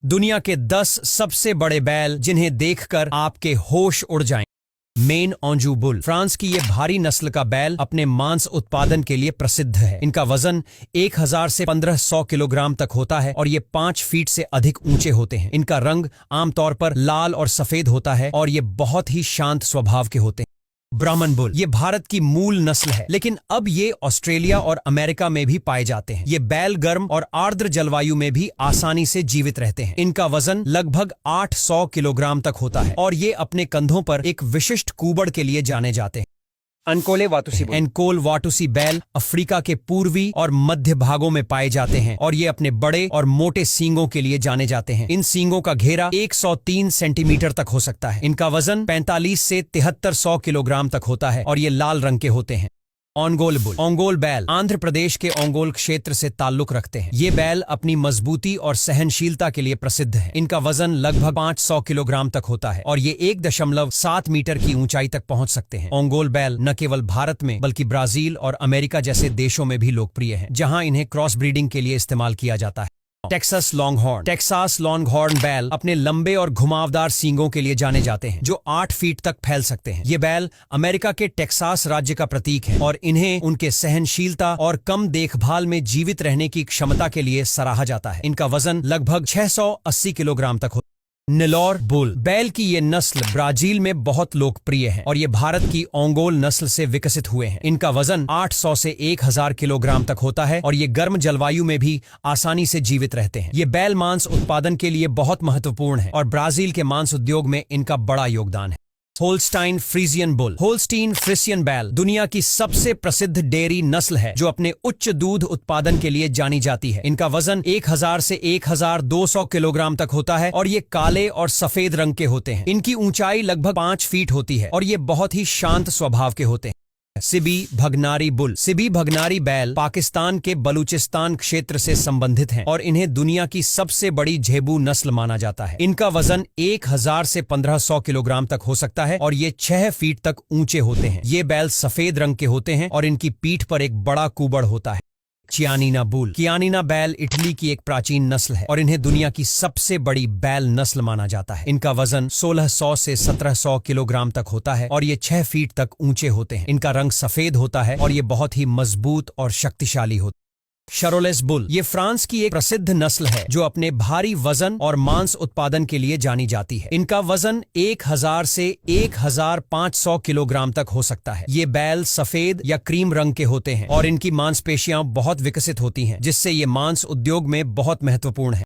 दुनिया के 10 सबसे बड़े बैल जिन्हें देखकर आपके होश उड़ जाएं। मेन ऑन्जू बुल फ्रांस की ये भारी नस्ल का बैल अपने मांस उत्पादन के लिए प्रसिद्ध है। इनका वजन 1000 से 1500 किलोग्राम तक होता है और ये 5 फीट से अधिक ऊंचे होते हैं। इनका रंग आमतौर पर लाल और सफेद होता है और ये बहुत ही शांत स्वभाव के होते हैं। ब्राह्मण बुल ये भारत की मूल नस्ल है, लेकिन अब ये ऑस्ट्रेलिया और अमेरिका में भी पाए जाते हैं। ये बैल गर्म और आर्द्र जलवायु में भी आसानी से जीवित रहते हैं। इनका वजन लगभग 800 किलोग्राम तक होता है और ये अपने कंधों पर एक विशिष्ट कूबड़ के लिए जाने जाते हैं। एनकोल वाटुसी बैल अफ्रीका के पूर्वी और मध्य भागों में पाए जाते हैं और ये अपने बड़े और मोटे सींगों के लिए जाने जाते हैं। इन सींगों का घेरा 103 सेंटीमीटर तक हो सकता है। इनका वजन 45 से 7300 किलोग्राम तक होता है और ये लाल रंग के होते हैं। ओंगोल बुल ओंगोल बैल आंध्र प्रदेश के ओंगोल क्षेत्र से ताल्लुक रखते हैं। ये बैल अपनी मजबूती और सहनशीलता के लिए प्रसिद्ध है। इनका वजन लगभग 500 किलोग्राम तक होता है और ये 1.7 मीटर की ऊंचाई तक पहुंच सकते हैं। ओंगोल बैल न केवल भारत में बल्कि ब्राजील और अमेरिका जैसे देशों में भी लोकप्रिय है, जहां इन्हें क्रॉस ब्रीडिंग के लिए इस्तेमाल किया जाता है। टेक्सास लॉन्गहॉर्न बैल अपने लंबे और घुमावदार सींगों के लिए जाने जाते हैं, जो 8 फीट तक फैल सकते हैं। ये बैल अमेरिका के टेक्सास राज्य का प्रतीक है और इन्हें उनके सहनशीलता और कम देखभाल में जीवित रहने की क्षमता के लिए सराहा जाता है। इनका वजन लगभग 680 किलोग्राम तक होता है। नेलोर बुल बैल की ये नस्ल ब्राजील में बहुत लोकप्रिय है और ये भारत की ओंगोल नस्ल से विकसित हुए हैं। इनका वजन 800 से 1000 किलोग्राम तक होता है और ये गर्म जलवायु में भी आसानी से जीवित रहते हैं। ये बैल मांस उत्पादन के लिए बहुत महत्वपूर्ण है और ब्राजील के मांस उद्योग में इनका बड़ा योगदान है। होल्स्टाइन फ्रीजियन बैल दुनिया की सबसे प्रसिद्ध डेयरी नस्ल है, जो अपने उच्च दूध उत्पादन के लिए जानी जाती है। इनका वजन 1000 से 1200 किलोग्राम तक होता है और ये काले और सफेद रंग के होते हैं। इनकी ऊंचाई लगभग 5 फीट होती है और ये बहुत ही शांत स्वभाव के होते हैं। सिबी भगनारी बैल पाकिस्तान के बलूचिस्तान क्षेत्र से संबंधित हैं और इन्हें दुनिया की सबसे बड़ी झेबू नस्ल माना जाता है। इनका वजन 1000 से 1500 किलोग्राम तक हो सकता है और ये 6 फीट तक ऊंचे होते हैं। ये बैल सफेद रंग के होते हैं और इनकी पीठ पर एक बड़ा कूबड़ होता है। कियानिना बैल इटली की एक प्राचीन नस्ल है और इन्हें दुनिया की सबसे बड़ी बैल नस्ल माना जाता है। इनका वजन 1600 से 1700 किलोग्राम तक होता है और ये 6 फीट तक ऊंचे होते हैं। इनका रंग सफेद होता है और ये बहुत ही मजबूत और शक्तिशाली होता है। शरोलेस बुल ये फ्रांस की एक प्रसिद्ध नस्ल है, जो अपने भारी वजन और मांस उत्पादन के लिए जानी जाती है। इनका वजन 1000 से 1500 किलोग्राम तक हो सकता है। ये बैल सफेद या क्रीम रंग के होते हैं और इनकी मांसपेशियां बहुत विकसित होती हैं, जिससे ये मांस उद्योग में बहुत महत्वपूर्ण है।